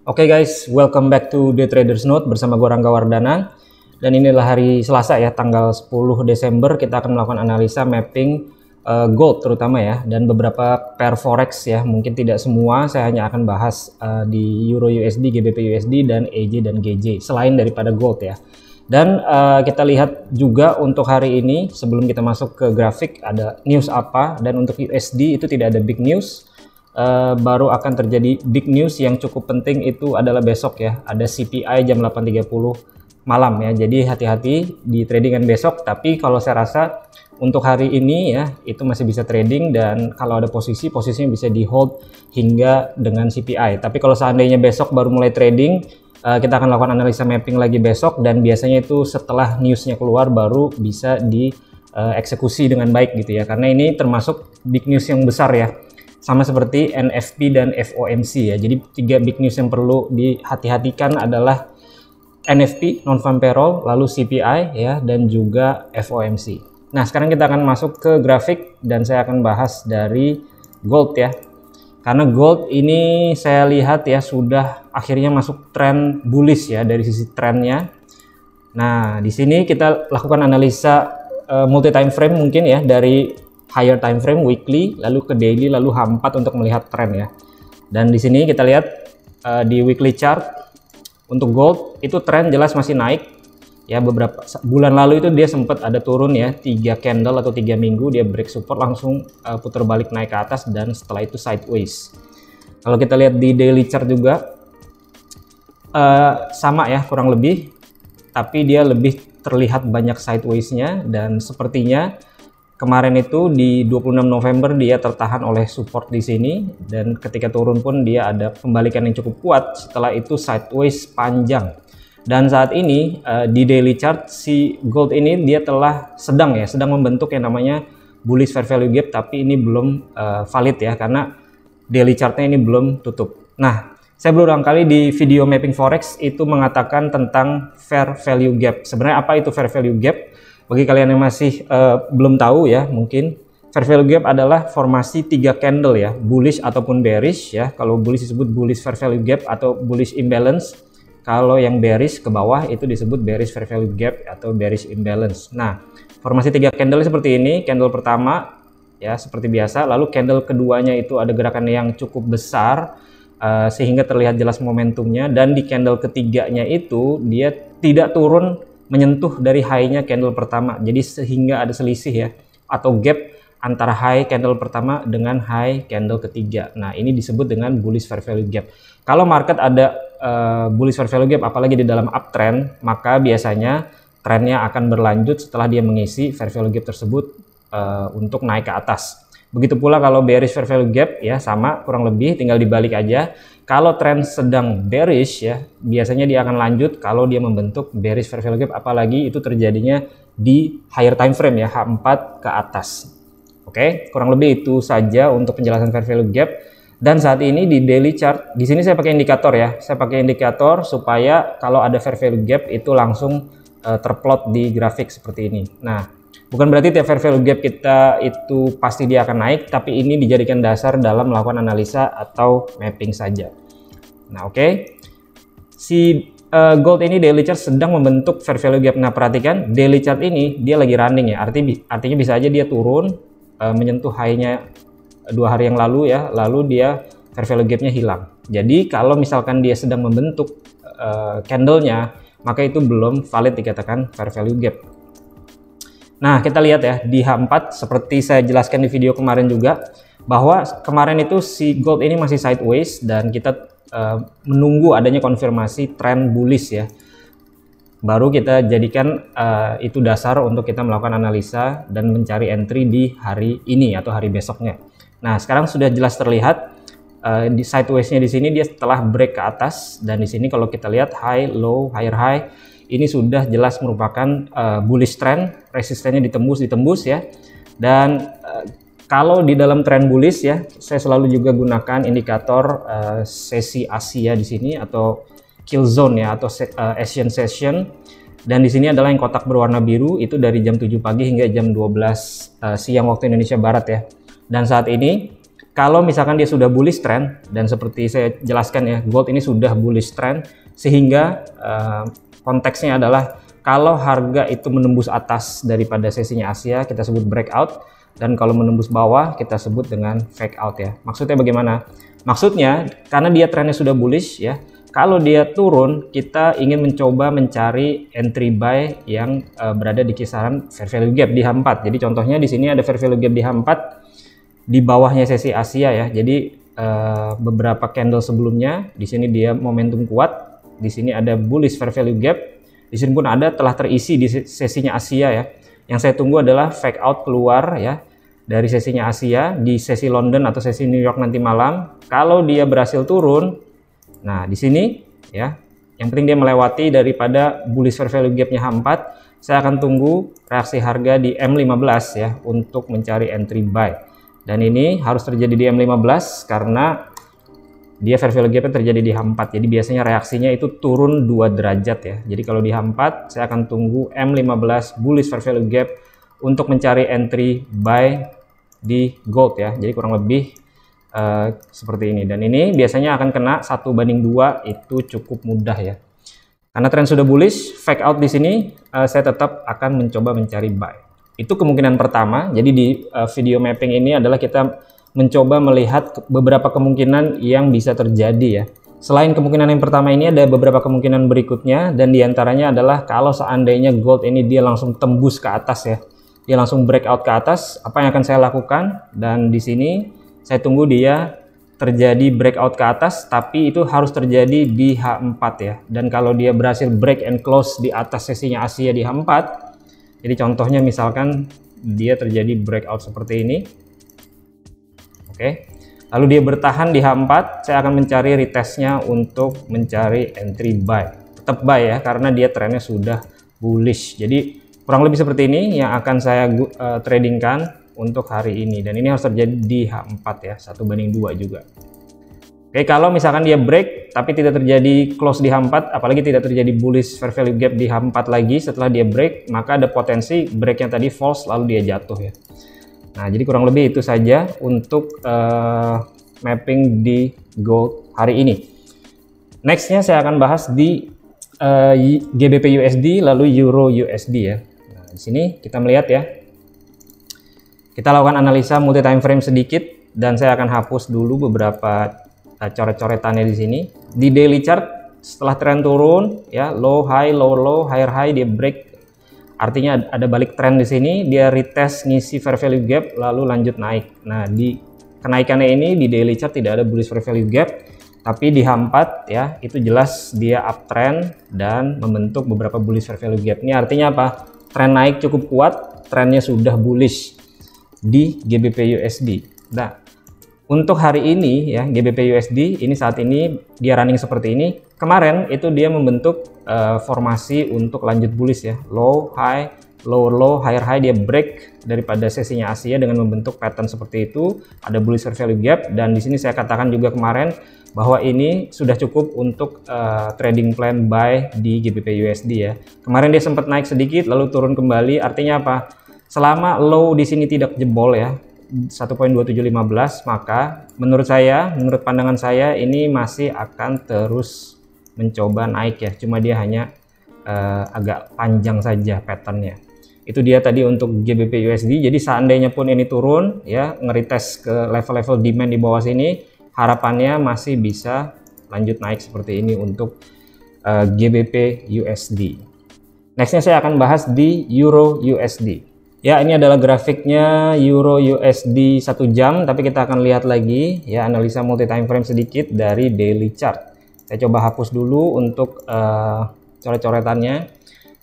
Oke guys, welcome back to The Traders Note bersama gue Rangga Wardana. Dan inilah hari Selasa ya, tanggal 10 Desember kita akan melakukan analisa mapping gold terutama ya, dan beberapa pair forex ya. Mungkin tidak semua, saya hanya akan bahas di Euro USD, GBP USD, dan EJ dan GJ selain daripada gold ya. Dan kita lihat juga untuk hari ini, sebelum kita masuk ke grafik, ada news apa. Dan untuk USD itu tidak ada big news. Baru akan terjadi big news yang cukup penting itu adalah besok ya, ada CPI jam 8.30 malam ya. Jadi hati-hati di tradingan besok, tapi kalau saya rasa untuk hari ini ya itu masih bisa trading, dan kalau ada posisinya bisa di hold hingga dengan CPI. Tapi kalau seandainya besok baru mulai trading, kita akan lakukan analisa mapping lagi besok, dan biasanya itu setelah newsnya keluar baru bisa dieksekusi dengan baik gitu ya, karena ini termasuk big news yang besar ya. Sama seperti NFP dan FOMC ya. Jadi tiga big news yang perlu dihati-hatikan adalah NFP, non-farm payroll, lalu CPI ya, dan juga FOMC. Nah, sekarang kita akan masuk ke grafik dan saya akan bahas dari gold ya. Karena gold ini saya lihat ya sudah akhirnya masuk tren bullish ya dari sisi trennya. Nah, di sini kita lakukan analisa multi time frame mungkin ya, dari higher time frame, weekly, lalu ke daily, lalu H4 untuk melihat tren ya. Dan di sini kita lihat di weekly chart untuk gold itu tren jelas masih naik ya. Beberapa bulan lalu itu dia sempat ada turun ya, 3 candle atau 3 minggu dia break support langsung putar balik naik ke atas, dan setelah itu sideways. Kalau kita lihat di daily chart juga sama ya kurang lebih, tapi dia lebih terlihat banyak sideways-nya, dan sepertinya kemarin itu di 26 November dia tertahan oleh support di sini, dan ketika turun pun dia ada pembalikan yang cukup kuat, setelah itu sideways panjang. Dan saat ini di daily chart si gold ini dia telah sedang membentuk yang namanya bullish fair value gap, tapi ini belum valid ya karena daily chartnya ini belum tutup. Nah, saya berulang kali di video mapping forex itu mengatakan tentang fair value gap. Sebenarnya apa itu fair value gap? Bagi kalian yang masih belum tahu ya, mungkin fair value gap adalah formasi 3 candle ya, bullish ataupun bearish ya. Kalau bullish disebut bullish fair value gap atau bullish imbalance. Kalau yang bearish ke bawah itu disebut bearish fair value gap atau bearish imbalance. Nah, formasi 3 candle seperti ini. Candle pertama ya seperti biasa, lalu candle keduanya itu ada gerakan yang cukup besar sehingga terlihat jelas momentumnya, dan di candle ketiganya itu dia tidak turun menyentuh dari high-nya candle pertama. Jadi sehingga ada selisih ya, atau gap antara high candle pertama dengan high candle ketiga. Nah, ini disebut dengan bullish fair value gap. Kalau market ada bullish fair value gap apalagi di dalam uptrend, maka biasanya trennya akan berlanjut setelah dia mengisi fair value gap tersebut untuk naik ke atas. Begitu pula kalau bearish fair value gap ya, sama kurang lebih, tinggal dibalik aja. Kalau tren sedang bearish ya, biasanya dia akan lanjut kalau dia membentuk bearish fair value gap, apalagi itu terjadinya di higher time frame ya, H4 ke atas. Oke, kurang lebih itu saja untuk penjelasan fair value gap. Dan saat ini di daily chart, di sini saya pakai indikator ya. Saya pakai indikator supaya kalau ada fair value gap itu langsung terplot di grafik seperti ini. Nah, bukan berarti tiap fair value gap kita itu pasti dia akan naik, tapi ini dijadikan dasar dalam melakukan analisa atau mapping saja. Nah, oke. Si gold ini daily chart sedang membentuk fair value gap. Nah, perhatikan daily chart ini dia lagi running ya. Artinya bisa aja dia turun menyentuh high-nya 2 hari yang lalu ya, lalu dia fair value gap-nya hilang. Jadi kalau misalkan dia sedang membentuk candle-nya, maka itu belum valid dikatakan fair value gap. Nah, kita lihat ya di H4 seperti saya jelaskan di video kemarin juga, bahwa kemarin itu si gold ini masih sideways, dan kita menunggu adanya konfirmasi tren bullish ya. Baru kita jadikan itu dasar untuk kita melakukan analisa dan mencari entry di hari ini atau hari besoknya. Nah, sekarang sudah jelas terlihat di sideways-nya di sini dia setelah break ke atas, dan di sini kalau kita lihat high, low, higher high, ini sudah jelas merupakan bullish trend, resistennya ditembus ya. Dan kalau di dalam trend bullish ya, saya selalu juga gunakan indikator sesi Asia di sini atau kill zone ya, atau Asian session. Dan di sini adalah yang kotak berwarna biru, itu dari jam 7 pagi hingga jam 12 siang waktu Indonesia Barat ya. Dan saat ini Kalau misalkan dia sudah bullish trend, dan seperti saya jelaskan ya, gold ini sudah bullish trend, sehingga konteksnya adalah kalau harga itu menembus atas daripada sesinya Asia, kita sebut breakout, dan kalau menembus bawah kita sebut dengan fake out ya. Maksudnya bagaimana? Maksudnya karena dia trennya sudah bullish ya, kalau dia turun kita ingin mencoba mencari entry buy yang berada di kisaran fair value gap di H4. Jadi contohnya di sini ada fair value gap di H4 di bawahnya sesi Asia ya. Jadi beberapa candle sebelumnya di sini dia momentum kuat, di sini ada bullish fair value gap, di sini pun ada telah terisi di sesinya Asia ya. Yang saya tunggu adalah fake out keluar ya dari sesinya Asia di sesi London atau sesi New York nanti malam. Kalau dia berhasil turun, nah di sini ya, yang penting dia melewati daripada bullish fair value gapnya H4, saya akan tunggu reaksi harga di M15 ya untuk mencari entry buy. Dan ini harus terjadi di M15 karena dia fair value gapnya terjadi di H4. Jadi biasanya reaksinya itu turun 2 derajat ya. Jadi kalau di H4 saya akan tunggu M15 bullish fair value gap untuk mencari entry buy di gold ya. Jadi kurang lebih seperti ini. Dan ini biasanya akan kena 1/2, itu cukup mudah ya. Karena tren sudah bullish, fake out di sini saya tetap akan mencoba mencari buy. Itu kemungkinan pertama. Jadi di video mapping ini adalah kita mencoba melihat beberapa kemungkinan yang bisa terjadi ya. Selain kemungkinan yang pertama ini ada beberapa kemungkinan berikutnya, dan diantaranya adalah kalau seandainya gold ini dia langsung tembus ke atas ya, dia langsung breakout ke atas, apa yang akan saya lakukan? Dan di sini saya tunggu dia terjadi breakout ke atas, tapi itu harus terjadi di H4 ya. Dan kalau dia berhasil break and close di atas sesinya Asia di H4, jadi contohnya misalkan dia terjadi breakout seperti ini. Oke, lalu dia bertahan di H4, saya akan mencari retestnya untuk mencari entry buy. Tetap buy ya, karena dia trennya sudah bullish. Jadi kurang lebih seperti ini yang akan saya tradingkan untuk hari ini. Dan ini harus terjadi di H4 ya, 1/2 juga. Oke, kalau misalkan dia break tapi tidak terjadi close di H4, apalagi tidak terjadi bullish fair value gap di H4 lagi setelah dia break, maka ada potensi breaknya tadi false lalu dia jatuh ya. Nah, jadi kurang lebih itu saja untuk mapping di gold hari ini. Nextnya saya akan bahas di GBP USD lalu Euro USD ya. Nah, di sini kita melihat ya, kita lakukan analisa multi time frame sedikit, dan saya akan hapus dulu beberapa coret-coretannya di sini. Di daily chart setelah tren turun ya, low high low low higher high, dia break. Artinya ada balik tren di sini, dia retest ngisi fair value gap lalu lanjut naik. Nah, di kenaikannya ini di daily chart tidak ada bullish fair value gap, tapi di H4 ya itu jelas dia uptrend dan membentuk beberapa bullish fair value gap. Ini artinya apa? Tren naik cukup kuat, trennya sudah bullish di GBP USD. Nah, untuk hari ini ya, GBP USD ini saat ini dia running seperti ini. Kemarin itu dia membentuk formasi untuk lanjut bullish ya, low high low low higher high, dia break daripada sesinya Asia dengan membentuk pattern seperti itu, ada bullish fair value gap. Dan di sini saya katakan juga kemarin bahwa ini sudah cukup untuk trading plan buy di GBP USD ya. Kemarin dia sempat naik sedikit lalu turun kembali, artinya apa? Selama low di sini tidak jebol ya 1.2715, maka menurut saya, menurut pandangan saya ini masih akan terus mencoba naik ya, cuma dia hanya agak panjang saja patternnya. Itu dia tadi untuk GBP USD. Jadi seandainya pun ini turun ya, ngeritest ke level-level demand di bawah sini, harapannya masih bisa lanjut naik seperti ini untuk GBP USD. Nextnya saya akan bahas di Euro USD. Ya, ini adalah grafiknya Euro USD 1 jam, tapi kita akan lihat lagi ya, analisa multi time frame sedikit dari daily chart. Saya coba hapus dulu untuk coret-coretannya.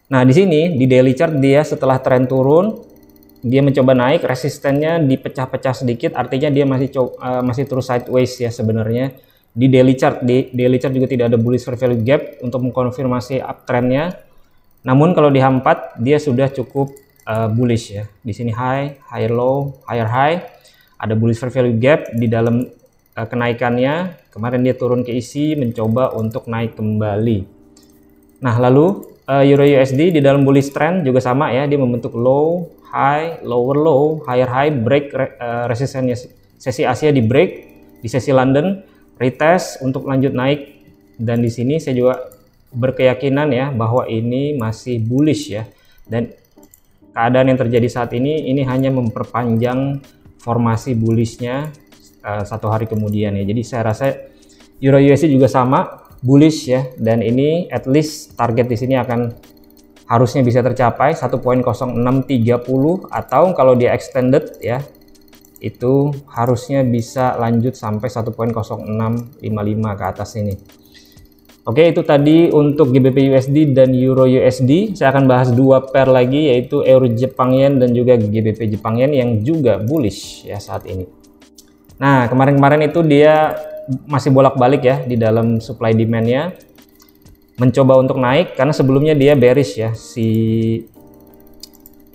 Nah, di sini di daily chart dia setelah tren turun, dia mencoba naik, resistennya dipecah-pecah sedikit, artinya dia masih terus sideways ya sebenarnya. Di daily chart juga tidak ada bullish fair value gap untuk mengkonfirmasi uptrendnya. Namun kalau di H4 dia sudah cukup bullish ya. Di sini high, higher low, higher high, ada bullish fair value gap di dalam kenaikannya. Kemarin dia turun ke isi, mencoba untuk naik kembali. Nah, lalu Euro USD di dalam bullish trend juga sama ya, dia membentuk low, high, lower low, higher high, break resistennya sesi Asia di break, di sesi London retest untuk lanjut naik, dan di sini saya juga berkeyakinan ya bahwa ini masih bullish ya, dan keadaan yang terjadi saat ini hanya memperpanjang formasi bullishnya satu hari kemudian ya. Jadi saya rasa Euro USD juga sama bullish ya, dan ini at least target di sini akan harusnya bisa tercapai 1.0630, atau kalau dia extended ya itu harusnya bisa lanjut sampai 1.0655 ke atas ini. Oke, itu tadi untuk GBP USD dan Euro USD. Saya akan bahas dua pair lagi, yaitu Euro Jepang Yen dan juga GBP Jepang Yen yang juga bullish ya saat ini. Nah, kemarin-kemarin itu dia masih bolak-balik ya di dalam supply demand-nya, mencoba untuk naik karena sebelumnya dia bearish ya, si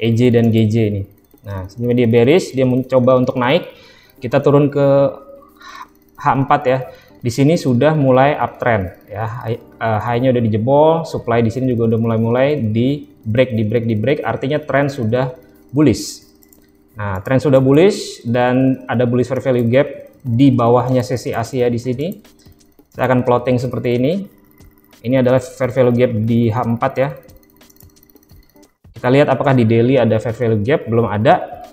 EJ dan GJ ini. Nah, sebelumnya dia bearish, dia mencoba untuk naik. Kita turun ke H4 ya. Di sini sudah mulai uptrend ya. High-nya udah dijebol, supply di sini juga udah mulai di break, artinya trend sudah bullish. Nah, trend sudah bullish dan ada bullish fair value gap di bawahnya sesi Asia di sini. Saya akan plotting seperti ini. Ini adalah fair value gap di H4 ya. Kita lihat apakah di daily ada fair value gap, belum ada.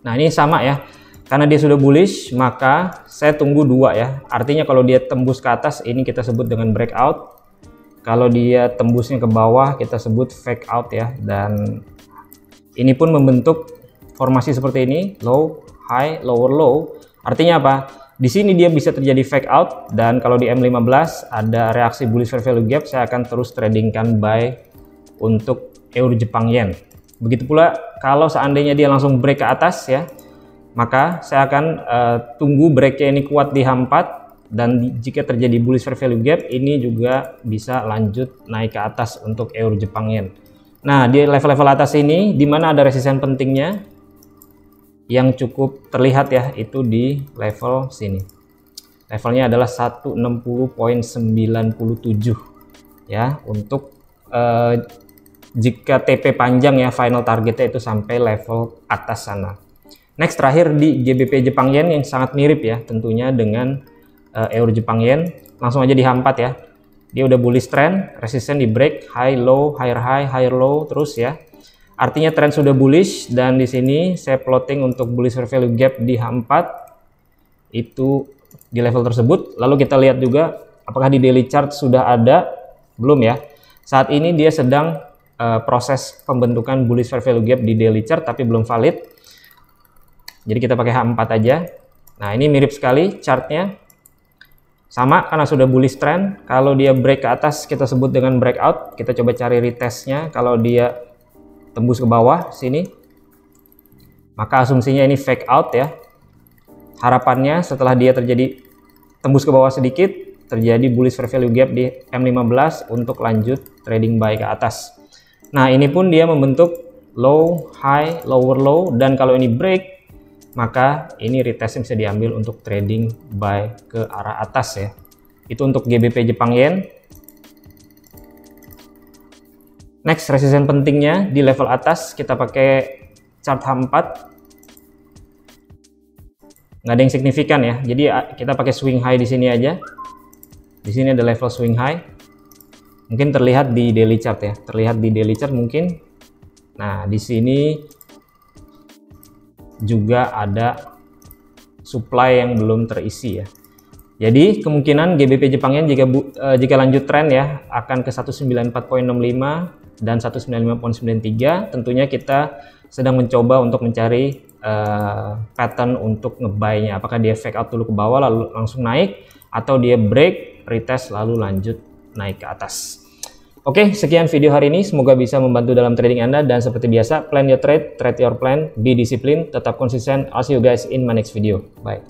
Nah, ini sama ya. Karena dia sudah bullish, maka saya tunggu dua ya. Artinya kalau dia tembus ke atas, ini kita sebut dengan breakout. Kalau dia tembusnya ke bawah, kita sebut fake out ya. Dan ini pun membentuk formasi seperti ini, low, high, lower, low. Artinya apa? Di sini dia bisa terjadi fake out, dan kalau di M15 ada reaksi bullish fair value gap, saya akan terus tradingkan buy untuk Euro Jepang Yen. Begitu pula kalau seandainya dia langsung break ke atas ya, maka saya akan tunggu breaknya ini kuat di H4, dan jika terjadi bullish fair value gap, ini juga bisa lanjut naik ke atas untuk Euro Jepang Yen. Nah, di level-level atas ini di mana ada resisten pentingnya yang cukup terlihat ya, itu di level sini. Levelnya adalah 160.97 ya, untuk jika TP panjang ya, final targetnya itu sampai level atas sana. Next, terakhir di GBP Jepang Yen yang sangat mirip ya tentunya dengan Euro Jepang Yen. Langsung aja di H4 ya. Dia udah bullish trend, resisten di break, high low, higher low terus ya. Artinya trend sudah bullish, dan di sini saya plotting untuk bullish fair value gap di H4 itu di level tersebut. Lalu kita lihat juga apakah di daily chart sudah ada, belum ya. Saat ini dia sedang proses pembentukan bullish fair value gap di daily chart tapi belum valid. Jadi kita pakai H4 aja. Nah, ini mirip sekali chartnya. Sama karena sudah bullish trend. Kalau dia break ke atas kita sebut dengan breakout. Kita coba cari retestnya. Kalau dia tembus ke bawah sini, maka asumsinya ini fake out ya. Harapannya setelah dia terjadi tembus ke bawah sedikit, terjadi bullish fair value gap di M15 untuk lanjut trading buy ke atas. Nah, ini pun dia membentuk low, high, lower low, dan kalau ini break, maka ini retest bisa diambil untuk trading buy ke arah atas ya. Itu untuk GBP Jepang Yen. Next, resisten pentingnya di level atas kita pakai chart H4. Nggak ada yang signifikan ya. Jadi kita pakai swing high di sini aja. Di sini ada level swing high. Mungkin terlihat di daily chart ya. Terlihat di daily chart mungkin. Nah, di sini juga ada supply yang belum terisi ya. Jadi kemungkinan GBP Jepang Yen jika lanjut tren ya akan ke 194.65 dan 195.93. Tentunya kita sedang mencoba untuk mencari pattern untuk ngebuy-nya. Apakah dia fake out dulu ke bawah lalu langsung naik, atau dia break, retest lalu lanjut naik ke atas. Oke, sekian video hari ini. Semoga bisa membantu dalam trading Anda, dan seperti biasa, plan your trade, trade your plan, be disciplined, tetap konsisten. I'll see you guys in my next video. Bye.